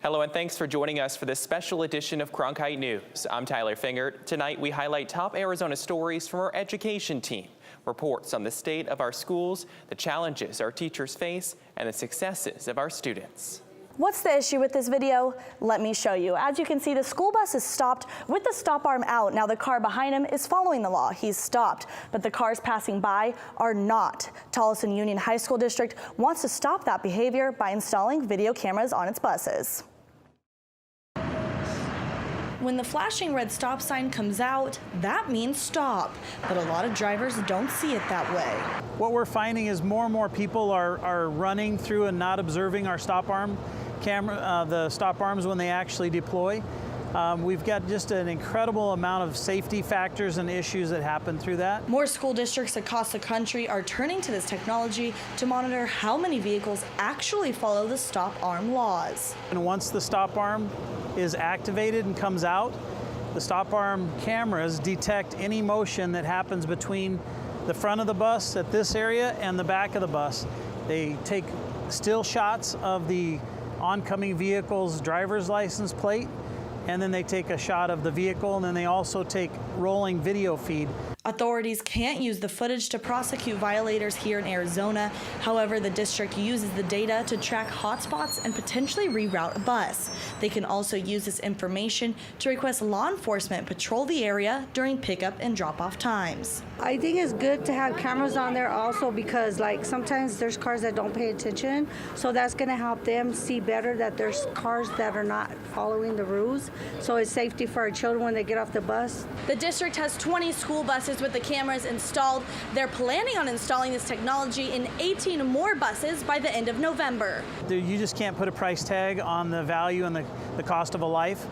Hello and thanks for joining us for this special edition of Cronkite News. I'm Tyler Finger. Tonight we highlight top Arizona stories from our education team, reports on the state of our schools, the challenges our teachers face, and the successes of our students. What's the issue with this video? Let me show you. As you can see, the school bus is stopped with the stop arm out. Now the car behind him is following the law. He's stopped, but the cars passing by are not. Tolleson Union High School District wants to stop that behavior by installing video cameras on its buses. When the flashing red stop sign comes out, that means stop, but a lot of drivers don't see it that way. What we're finding is more and more people are running through and not observing our stop arm camera, the stop arms when they actually deploy. We've got just an incredible amount of safety factors and issues that happen through that. More school districts across the country are turning to this technology to monitor how many vehicles actually follow the stop arm laws. And once the stop arm is activated and comes out, the stop arm cameras detect any motion that happens between the front of the bus at this area and the back of the bus. They take still shots of the oncoming vehicle's driver's license plate, and then they take a shot of the vehicle, and then they also take rolling video feed. Authorities can't use the footage to prosecute violators here in Arizona. However, the district uses the data to track hotspots and potentially reroute a bus. They can also use this information to request law enforcement patrol the area during pickup and drop-off times. I think it's good to have cameras on there also because sometimes there's cars that don't pay attention, so that's going to help them see better that there's cars that are not following the rules. So it's safety for our children when they get off the bus. The district has 20 school buses with the cameras installed. They're planning on installing this technology in 18 more buses by the end of November. You just can't put a price tag on the value and the cost of a life.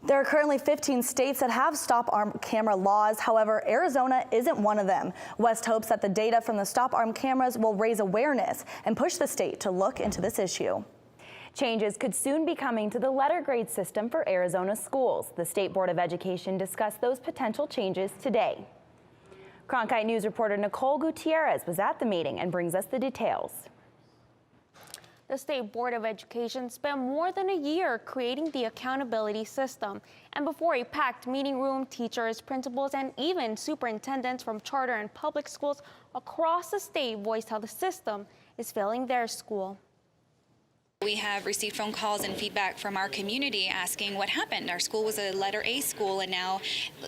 There are currently 15 states that have stop arm camera laws. However, Arizona isn't one of them. West hopes that the data from the stop arm cameras will raise awareness and push the state to look into this issue. Changes could soon be coming to the letter grade system for Arizona schools. The State Board of Education discussed those potential changes today. Cronkite News reporter Nicole Gutierrez was at the meeting and brings us the details. The State Board of Education spent more than a year creating the accountability system. And before a packed meeting room, teachers, principals, and even superintendents from charter and public schools across the state voiced how the system is failing their school. We have received phone calls and feedback from our community asking what happened. Our school was a letter A school and now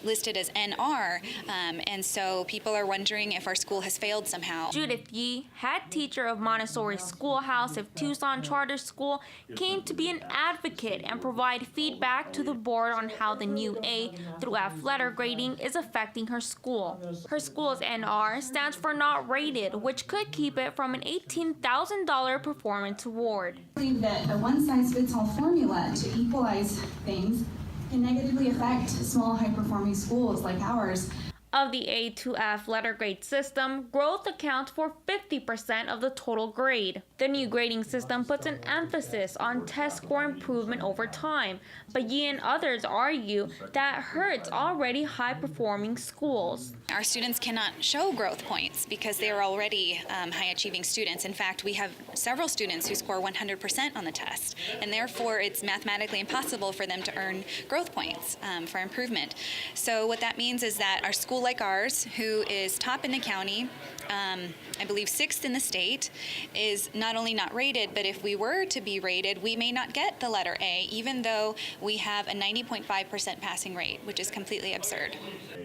listed as NR, and so people are wondering if our school has failed somehow. Judith Yee, head teacher of Montessori Schoolhouse of Tucson Charter School, came to be an advocate and provide feedback to the board on how the new A through F letter grading is affecting her school. Her school's NR stands for not rated, which could keep it from an $18,000 performance award. That a one-size-fits-all formula to equalize things can negatively affect small, high-performing schools like ours. Of the A to F letter grade system, growth accounts for 50% of the total grade. The new grading system puts an emphasis on test score improvement over time, but Yee and others argue that hurts already high-performing schools. Our students cannot show growth points because they are already high-achieving students. In fact, we have several students who score 100% on the test, and therefore it's mathematically impossible for them to earn growth points for improvement. So what that means is that our school like ours, who is top in the county, I believe 6th in the state, is not only not rated, but if we were to be rated, we may not get the letter A, even though we have a 90.5% passing rate, which is completely absurd.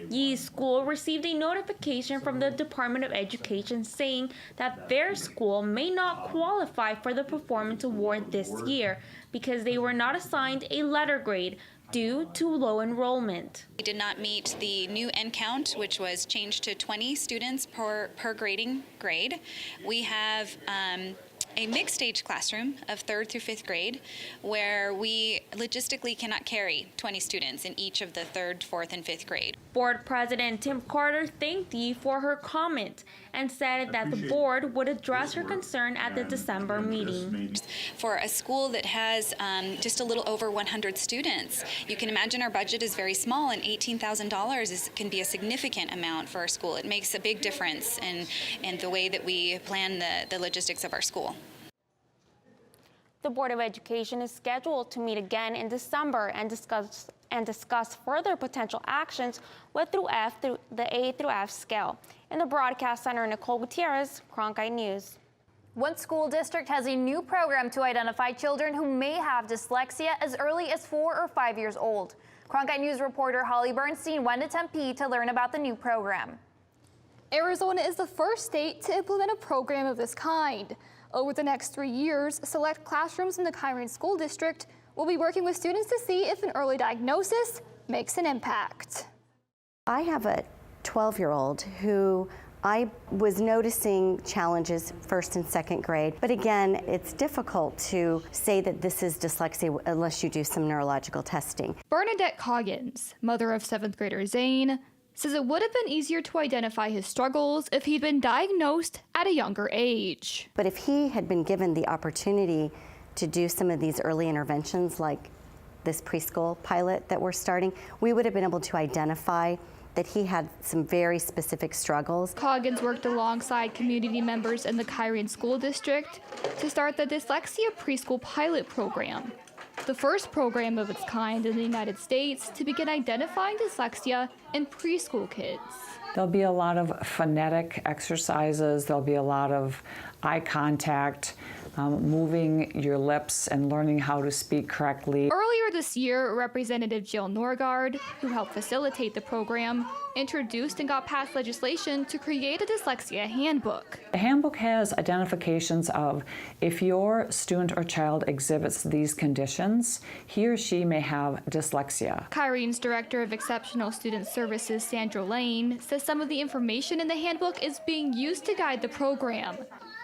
Yee's school received a notification from the Department of Education saying that their school may not qualify for the performance award this year because they were not assigned a letter grade due to low enrollment. We did not meet the new N count, which was changed to 20 students per grading grade. We have a mixed age classroom of 3rd through 5th grade where we logistically cannot carry 20 students in each of the 3rd, 4th, and 5th grade. Board President Tim Carter thanked Yee for her comment and said that the board would address her concern at the December meeting. For a school that has just a little over 100 students, you can imagine our budget is very small, and $18,000 can be a significant amount for our school. It makes a big difference in the way that we plan the logistics of our school. The Board of Education is scheduled to meet again in December and discuss further potential actions with the A through F scale. In the Broadcast Center, Nicole Gutierrez, Cronkite News. One school district has a new program to identify children who may have dyslexia as early as 4 or 5 years old. Cronkite News reporter Holly Bernstein went to Tempe to learn about the new program. Arizona is the first state to implement a program of this kind. Over the next 3 years, select classrooms in the Kyrene School District will be working with students to see if an early diagnosis makes an impact. I have a 12-year-old who I was noticing challenges first and second grade, but again, it's difficult to say that this is dyslexia unless you do some neurological testing. Bernadette Coggins, mother of 7th grader Zane, says it would have been easier to identify his struggles if he'd been diagnosed at a younger age. But if he had been given the opportunity to do some of these early interventions like this preschool pilot that we're starting, we would have been able to identify that he had some very specific struggles. Coggins worked alongside community members in the Kyrene School District to start the Dyslexia Preschool pilot program, the first program of its kind in the United States to begin identifying dyslexia in preschool kids. There'll be a lot of phonetic exercises, there'll be a lot of eye contact, moving your lips and learning how to speak correctly. Earlier this year, Representative Jill Norgaard, who helped facilitate the program, introduced and got passed legislation to create a dyslexia handbook. The handbook has identifications of if your student or child exhibits these conditions, he or she may have dyslexia. Kyrene's Director of Exceptional Student Services, Sandra Lane, says some of the information in the handbook is being used to guide the program,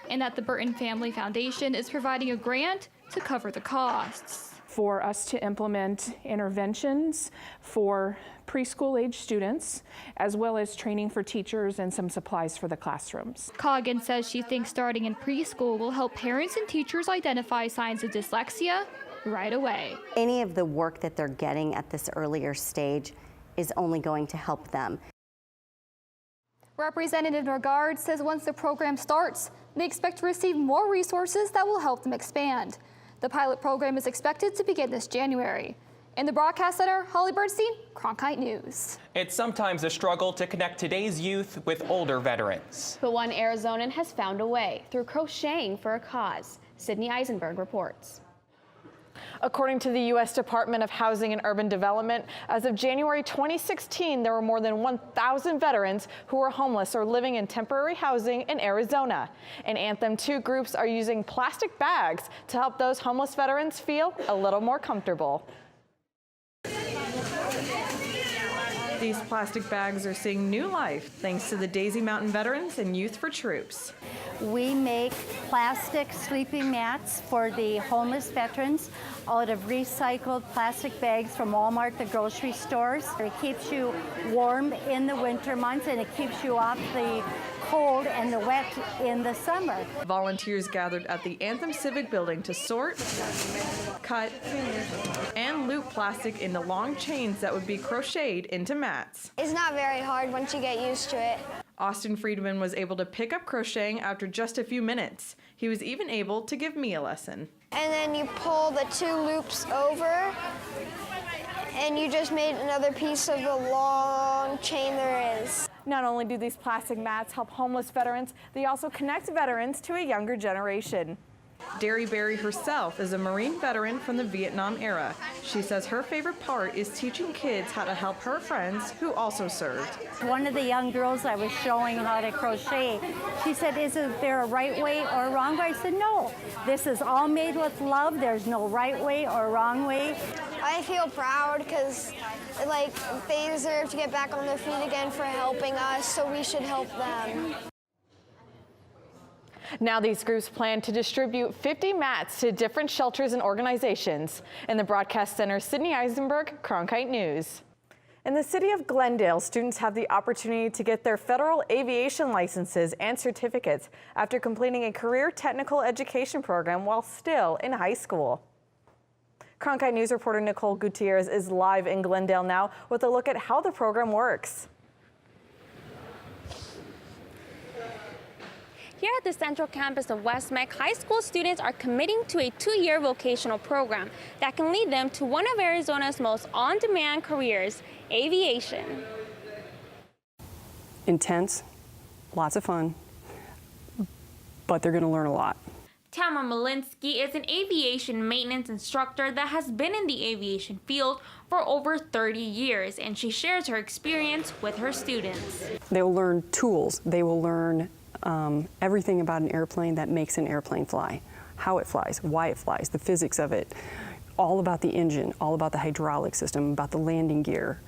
and that the Burton Family Foundation is providing a grant to cover the costs. For us to implement interventions for preschool age students, as well as training for teachers and some supplies for the classrooms. Coggins says she thinks starting in preschool will help parents and teachers identify signs of dyslexia right away. Any of the work that they're getting at this earlier stage is only going to help them. Representative Norgaard says once the program starts, they expect to receive more resources that will help them expand. The pilot program is expected to begin this January. In the Broadcast Center, Holly Bernstein, Cronkite News. It's sometimes a struggle to connect today's youth with older veterans. But one Arizonan has found a way through crocheting for a cause. Sydney Eisenberg reports. According to the U.S. Department of Housing and Urban Development, as of January 2016, there were more than 1,000 veterans who were homeless or living in temporary housing in Arizona. In Anthem, 2 groups are using plastic bags to help those homeless veterans feel a little more comfortable. These plastic bags are seeing new life thanks to the Daisy Mountain Veterans and Youth for Troops. We make plastic sleeping mats for the homeless veterans out of recycled plastic bags from Walmart, the grocery stores. It keeps you warm in the winter months and it keeps you off the cold and the wet in the summer. Volunteers gathered at the Anthem Civic Building to sort, cut, and loop plastic into long chains that would be crocheted into mats. It's not very hard once you get used to it. Austin Friedman was able to pick up crocheting after just a few minutes. He was even able to give me a lesson. And then you pull the 2 loops over, and you just made another piece of the long chain there is. Not only do these plastic mats help homeless veterans, they also connect veterans to a younger generation. Derry Berry herself is a Marine veteran from the Vietnam era. She says her favorite part is teaching kids how to help her friends who also served. One of the young girls I was showing how to crochet, she said, is there a right way or a wrong way? I said, no, this is all made with love. There's no right way or wrong way. I feel proud because they deserve to get back on their feet again for helping us, so we should help them. Now these groups plan to distribute 50 mats to different shelters and organizations. In the Broadcast Center, Sydney Eisenberg, Cronkite News. In the city of Glendale, students have the opportunity to get their federal aviation licenses and certificates after completing a career technical education program while still in high school. Cronkite News reporter Nicole Gutierrez is live in Glendale now with a look at how the program works. Here at the Central Campus of West Meck, high school students are committing to a 2-year vocational program that can lead them to one of Arizona's most on-demand careers, aviation. Intense, lots of fun, but they're going to learn a lot. Tamara Malinsky is an aviation maintenance instructor that has been in the aviation field for over 30 years, and she shares her experience with her students. They will learn tools. They will learn everything about an airplane that makes an airplane fly, how it flies, why it flies, the physics of it, all about the engine, all about the hydraulic system, about the landing gear,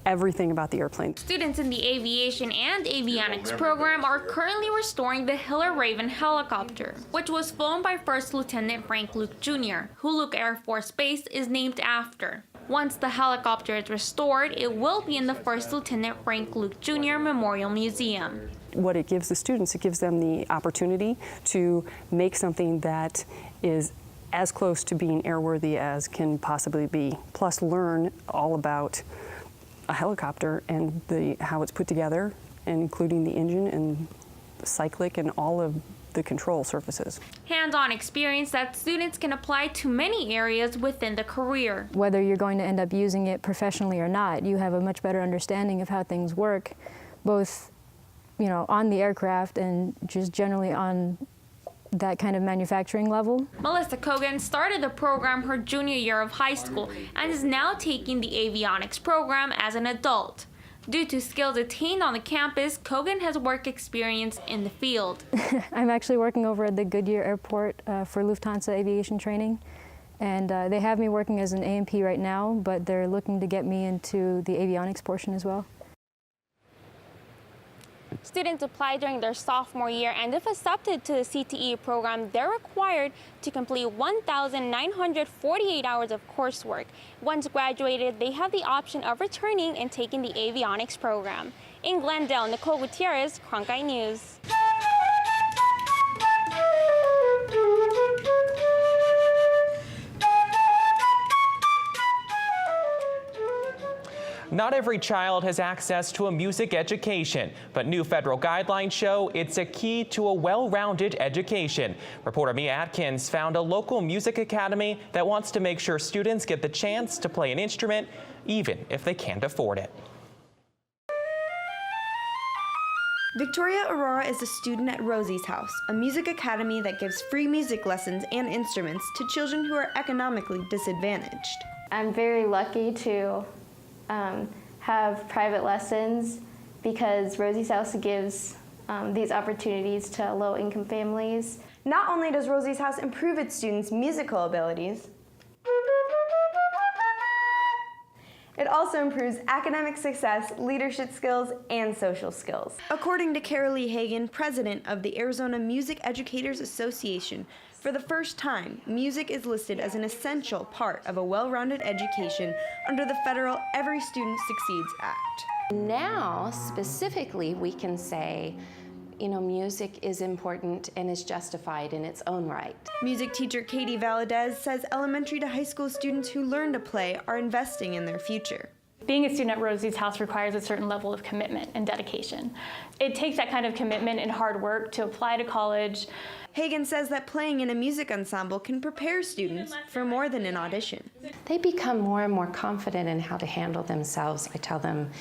everything about the airplane. Students in the aviation and avionics program are currently restoring the Hiller Raven helicopter, which was flown by First Lieutenant Frank Luke Jr., who Luke Air Force Base is named after. Once the helicopter is restored, it will be in the First Lieutenant Frank Luke Jr. Memorial Museum. What it gives the students, it gives them the opportunity to make something that is as close to being airworthy as can possibly be, plus learn all about a helicopter and how it's put together, including the engine and the cyclic and all of the control surfaces. Hands-on experience that students can apply to many areas within the career. Whether you're going to end up using it professionally or not, you have a much better understanding of how things work, both on the aircraft and just generally on that kind of manufacturing level. Melissa Kogan started the program her junior year of high school and is now taking the avionics program as an adult. Due to skills attained on the campus, Kogan has work experience in the field. I'm actually working over at the Goodyear Airport for Lufthansa aviation training, and they have me working as an A&P right now, but they're looking to get me into the avionics portion as well. Students apply during their sophomore year, and if accepted to the CTE program, they're required to complete 1,948 hours of coursework. Once graduated, they have the option of returning and taking the avionics program. In Glendale, Nicole Gutierrez, Cronkite News. Not every child has access to a music education, but new federal guidelines show it's a key to a well-rounded education. Reporter Mia Atkins found a local music academy that wants to make sure students get the chance to play an instrument, even if they can't afford it. Victoria Aurora is a student at Rosie's House, a music academy that gives free music lessons and instruments to children who are economically disadvantaged. I'm very lucky to have private lessons because Rosie's House gives these opportunities to low-income families. Not only does Rosie's House improve its students' musical abilities, it also improves academic success, leadership skills, and social skills. According to Carolee Hagan, president of the Arizona Music Educators Association, for the first time, music is listed as an essential part of a well-rounded education under the federal Every Student Succeeds Act. Now, specifically, we can say, music is important and is justified in its own right. Music teacher Katie Valadez says elementary to high school students who learn to play are investing in their future. Being a student at Rosie's House requires a certain level of commitment and dedication. It takes that kind of commitment and hard work to apply to college. Hagan says that playing in a music ensemble can prepare students for more than an audition. They become more and more confident in how to handle themselves. I tell them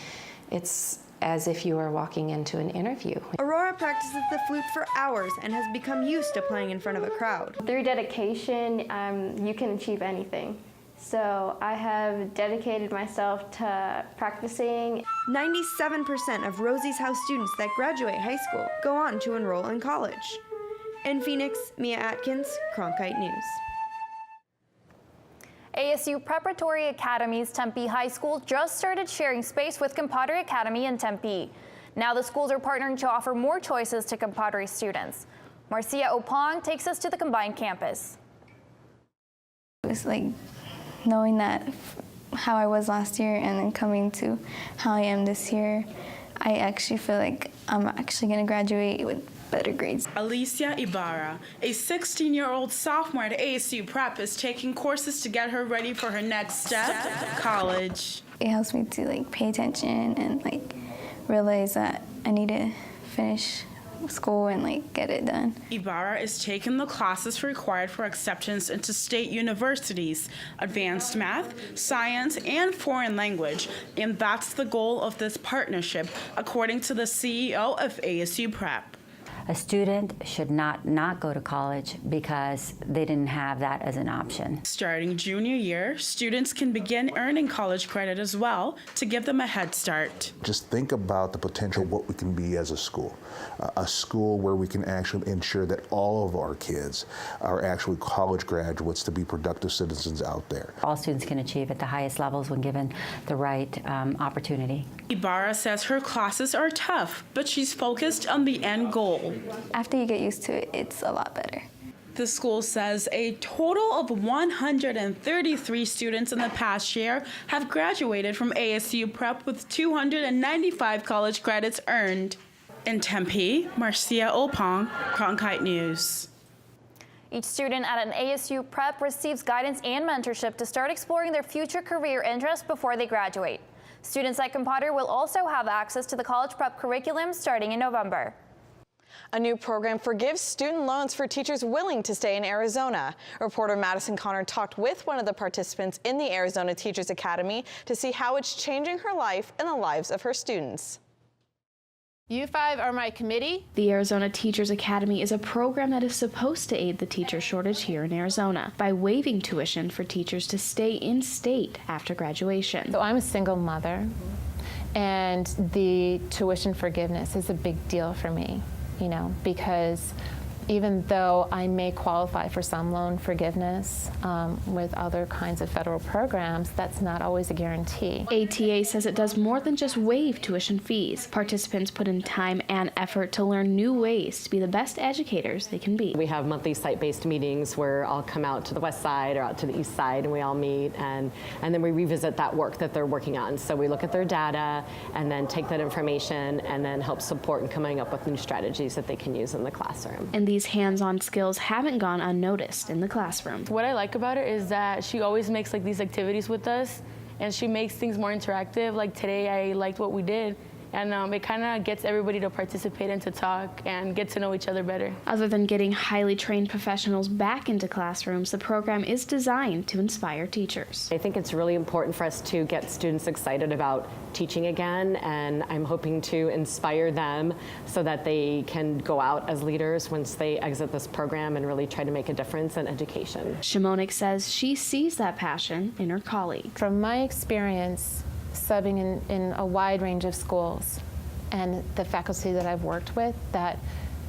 it's as if you are walking into an interview. Aurora practices the flute for hours and has become used to playing in front of a crowd. Through dedication, you can achieve anything. So I have dedicated myself to practicing. 97% of Rosie's House students that graduate high school go on to enroll in college. In Phoenix, Mia Atkins, Cronkite News. ASU Preparatory Academy's Tempe High School just started sharing space with Compadre Academy in Tempe. Now the schools are partnering to offer more choices to Compadre students. Marcia Opong takes us to the combined campus. It's like knowing that how I was last year and then coming to how I am this year, I actually feel like I'm actually going to graduate with better grades. Alicia Ibarra, a 16-year-old sophomore at ASU Prep, is taking courses to get her ready for her next step, college. It helps me to pay attention and realize that I need to finish school and like get it done. Ibarra is taking the classes required for acceptance into state universities, advanced math, science, and foreign language, and that's the goal of this partnership, according to the CEO of ASU Prep. A student should not go to college because they didn't have that as an option. Starting junior year, students can begin earning college credit as well to give them a head start. Just think about the potential of what we can be as a school where we can actually ensure that all of our kids are actually college graduates to be productive citizens out there. All students can achieve at the highest levels when given the right opportunity. Ibarra says her classes are tough, but she's focused on the end goal. After you get used to it, it's a lot better. The school says a total of 133 students in the past year have graduated from ASU Prep with 295 college credits earned. In Tempe, Marcia Opong, Cronkite News. Each student at an ASU Prep receives guidance and mentorship to start exploring their future career interests before they graduate. Students at Potter will also have access to the college prep curriculum starting in November. A new program forgives student loans for teachers willing to stay in Arizona. Reporter Madison Connor talked with one of the participants in the Arizona Teachers Academy to see how it's changing her life and the lives of her students. You five are my committee. The Arizona Teachers Academy is a program that is supposed to aid the teacher shortage here in Arizona by waiving tuition for teachers to stay in state after graduation. So I'm a single mother, and the tuition forgiveness is a big deal for me, because even though I may qualify for some loan forgiveness with other kinds of federal programs, that's not always a guarantee. ATA says it does more than just waive tuition fees. Participants put in time and effort to learn new ways to be the best educators they can be. We have monthly site-based meetings where I'll come out to the west side or out to the east side and we all meet and then we revisit that work that they're working on. So we look at their data and then take that information and then help support in coming up with new strategies that they can use in the classroom. And these hands-on skills haven't gone unnoticed in the classroom. What I like about her is that she always makes these activities with us, and she makes things more interactive. Like today, I liked what we did. And it kind of gets everybody to participate and to talk and get to know each other better. Other than getting highly trained professionals back into classrooms, the program is designed to inspire teachers. I think it's really important for us to get students excited about teaching again, and I'm hoping to inspire them so that they can go out as leaders once they exit this program and really try to make a difference in education. Shimonik says she sees that passion in her colleague. From my experience, subbing in a wide range of schools and the faculty that I've worked with, that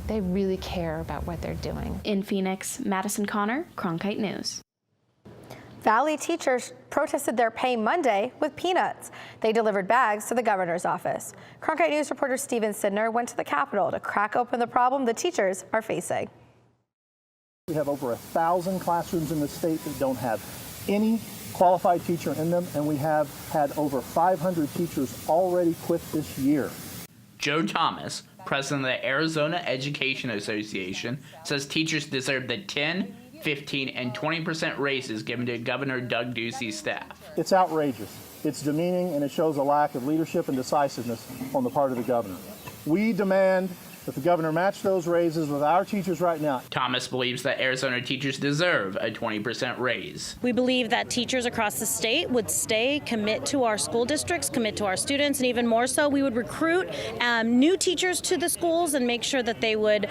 they really care about what they're doing. In Phoenix, Madison Connor, Cronkite News. Valley teachers protested their pay Monday with peanuts. They delivered bags to the governor's office. Cronkite News reporter Steven Sidner went to the Capitol to crack open the problem the teachers are facing. We have over 1,000 classrooms in the state that don't have any qualified teacher in them, and we have had over 500 teachers already quit this year. Joe Thomas, president of the Arizona Education Association, says teachers deserve the 10, 15, and 20% raises given to Governor Doug Ducey's staff. It's outrageous. It's demeaning, and it shows a lack of leadership and decisiveness on the part of the governor. We demand that the governor match those raises with our teachers right now. Thomas believes that Arizona teachers deserve a 20% raise. We believe that teachers across the state would stay, commit to our school districts, commit to our students, and even more so, we would recruit new teachers to the schools and make sure that they would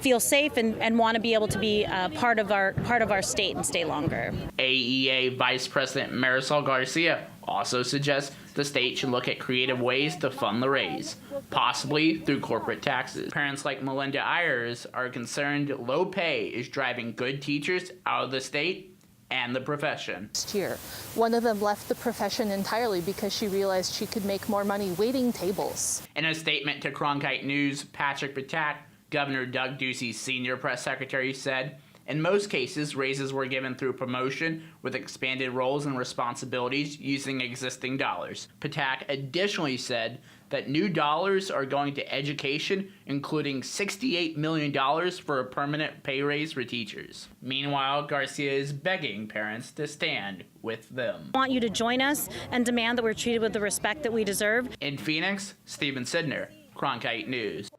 feel safe and want to be able to be part of our state and stay longer. AEA Vice President Marisol Garcia also suggests the state should look at creative ways to fund the raise, possibly through corporate taxes. Parents like Melinda Ayers are concerned low pay is driving good teachers out of the state and the profession. Last year, one of them left the profession entirely because she realized she could make more money waiting tables. In a statement to Cronkite News, Patrick Patak, Governor Doug Ducey's senior press secretary, said, in most cases, raises were given through promotion with expanded roles and responsibilities using existing dollars. Patak additionally said that new dollars are going to education, including $68 million for a permanent pay raise for teachers. Meanwhile, Garcia is begging parents to stand with them. I want you to join us and demand that we're treated with the respect that we deserve. In Phoenix, Steven Sidner, Cronkite News.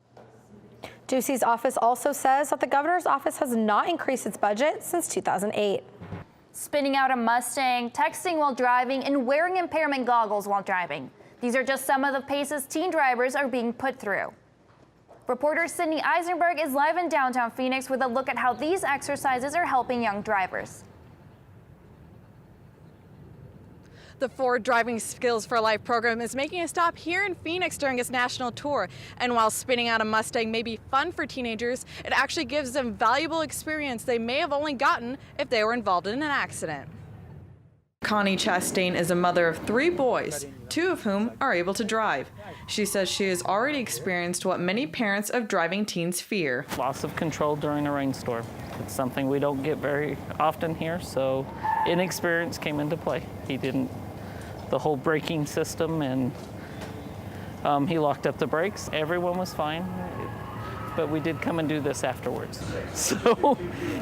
Ducey's office also says that the governor's office has not increased its budget since 2008. Spinning out a Mustang, texting while driving, and wearing impairment goggles while driving. These are just some of the paces teen drivers are being put through. Reporter Sydney Eisenberg is live in downtown Phoenix with a look at how these exercises are helping young drivers. The Ford Driving Skills for Life program is making a stop here in Phoenix during its national tour. And while spinning out a Mustang may be fun for teenagers, it actually gives them valuable experience they may have only gotten if they were involved in an accident. Connie Chastain is a mother of 3 boys, 2 of whom are able to drive. She says she has already experienced what many parents of driving teens fear. Loss of control during a rainstorm. It's something we don't get very often here, so inexperience came into play. He didn't, the whole braking system, and he locked up the brakes. Everyone was fine, but we did come and do this afterwards. So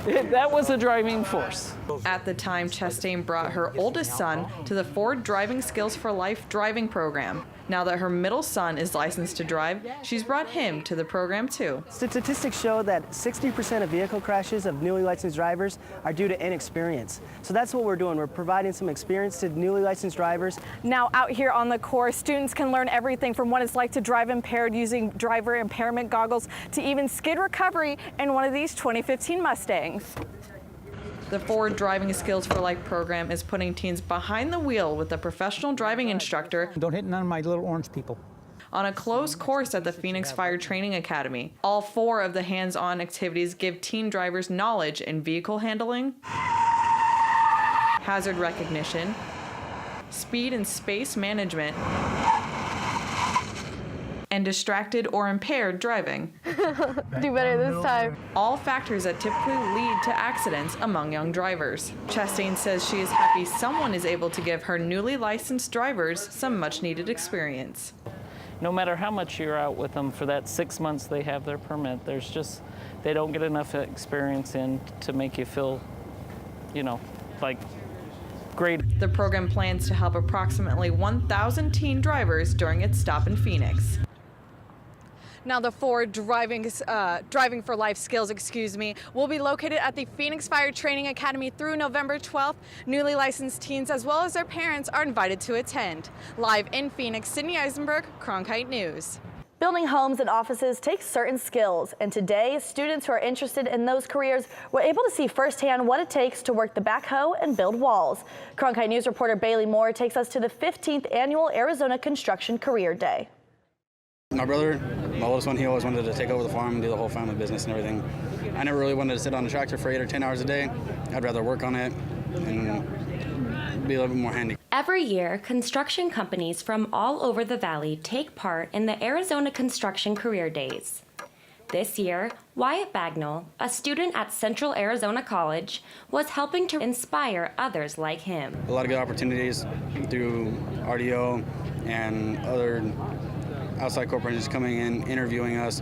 that was a driving force. At the time, Chastain brought her oldest son to the Ford Driving Skills for Life driving program. Now that her middle son is licensed to drive, she's brought him to the program too. Statistics show that 60% of vehicle crashes of newly licensed drivers are due to inexperience. So that's what we're doing. We're providing some experience to newly licensed drivers. Now out here on the course, students can learn everything from what it's like to drive impaired using driver impairment goggles to even skid recovery in one of these 2015 Mustangs. The Ford Driving Skills for Life program is putting teens behind the wheel with a professional driving instructor. Don't hit none of my little orange people. On a closed course at the Phoenix Fire Training Academy. All 4 of the hands-on activities give teen drivers knowledge in vehicle handling, hazard recognition, speed and space management, and distracted or impaired driving. Do better this time. All factors that typically lead to accidents among young drivers. Chastain says she is happy someone is able to give her newly licensed drivers some much-needed experience. No matter how much you're out with them for that 6 months they have their permit, they don't get enough experience in to make you feel, like great. The program plans to help approximately 1,000 teen drivers during its stop in Phoenix. Now the Ford Driving for Life skills, will be located at the Phoenix Fire Training Academy through November 12th. Newly licensed teens as well as their parents are invited to attend. Live in Phoenix, Sydney Eisenberg, Cronkite News. Building homes and offices takes certain skills, and today, students who are interested in those careers were able to see firsthand what it takes to work the backhoe and build walls. Cronkite News reporter Bailey Moore takes us to the 15th annual Arizona Construction Career Day. My brother, my oldest one, he always wanted to take over the farm and do the whole family business and everything. I never really wanted to sit on a tractor for 8 or 10 hours a day. I'd rather work on it and be a little bit more handy. Every year, construction companies from all over the valley take part in the Arizona Construction Career Days. This year, Wyatt Bagnall, a student at Central Arizona College, was helping to inspire others like him. A lot of good opportunities through RDO and other outside corporations coming in, interviewing us.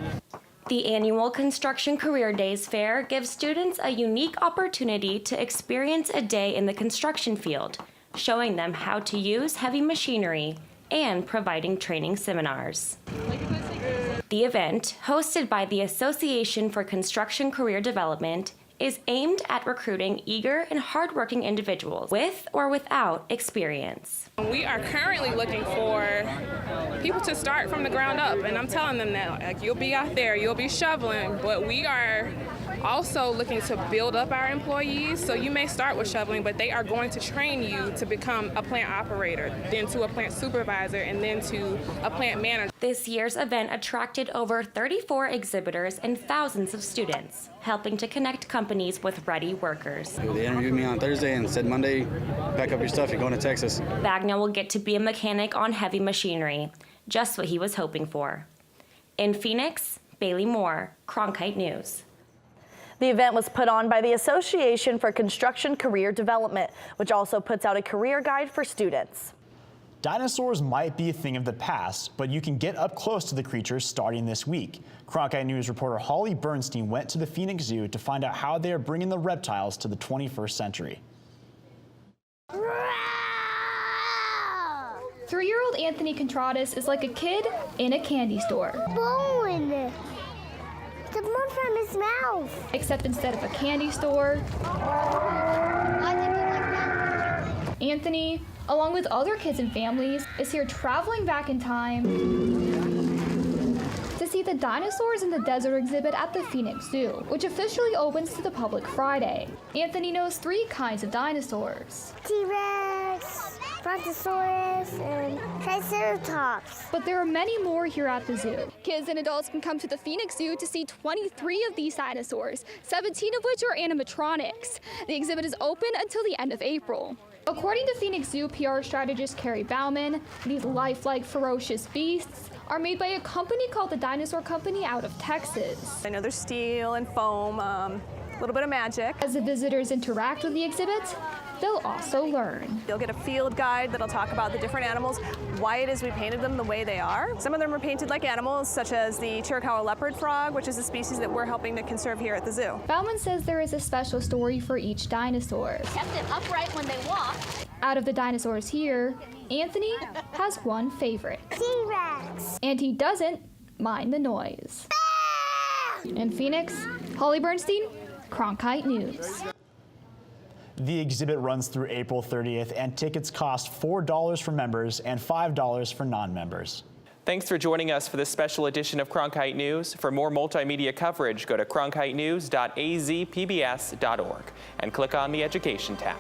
The annual Construction Career Days Fair gives students a unique opportunity to experience a day in the construction field, showing them how to use heavy machinery and providing training seminars. The event, hosted by the Association for Construction Career Development, is aimed at recruiting eager and hardworking individuals with or without experience. We are currently looking for people to start from the ground up, and I'm telling them that like, you'll be out there, you'll be shoveling, but we are also looking to build up our employees. So you may start with shoveling, but they are going to train you to become a plant operator, then to a plant supervisor, and then to a plant manager. This year's event attracted over 34 exhibitors and thousands of students, helping to connect companies with ready workers. They interviewed me on Thursday and said, Monday, pack up your stuff, you're going to Texas. Bagnall will get to be a mechanic on heavy machinery, just what he was hoping for. In Phoenix, Bailey Moore, Cronkite News. The event was put on by the Association for Construction Career Development, which also puts out a career guide for students. Dinosaurs might be a thing of the past, but you can get up close to the creatures starting this week. Cronkite News reporter Holly Bernstein went to the Phoenix Zoo to find out how they are bringing the reptiles to the 21st century. 3-year-old Anthony Contradas is like a kid in a candy store. the blood from his mouth. Except instead of a candy store, Anthony, along with other kids and families, is here traveling back in time to see the Dinosaurs in the Desert exhibit at the Phoenix Zoo, which officially opens to the public Friday. Anthony knows 3 kinds of dinosaurs: T-Rex, Brontosaurus, and Triceratops. But there are many more here at the zoo. Kids and adults can come to the Phoenix Zoo to see 23 of these dinosaurs, 17 of which are animatronics. The exhibit is open until the end of April. According to Phoenix Zoo PR strategist Carrie Bauman, these lifelike ferocious beasts are made by a company called the Dinosaur Company out of Texas. I know there's steel and foam, a little bit of magic. As the visitors interact with the exhibit, they'll also learn. You'll get a field guide that'll talk about the different animals, why it is we painted them the way they are. Some of them are painted like animals, such as the Chiricahua leopard frog, which is a species that we're helping to conserve here at the zoo. Bauman says there is a special story for each dinosaur. Kept it upright when they walked. Out of the dinosaurs here, Anthony has one favorite. T-Rex. And he doesn't mind the noise. In Phoenix, Holly Bernstein, Cronkite News. The exhibit runs through April 30th, and tickets cost $4 for members and $5 for non-members. Thanks for joining us for this special edition of Cronkite News. For more multimedia coverage, go to cronkitenews.azpbs.org and click on the Education tab.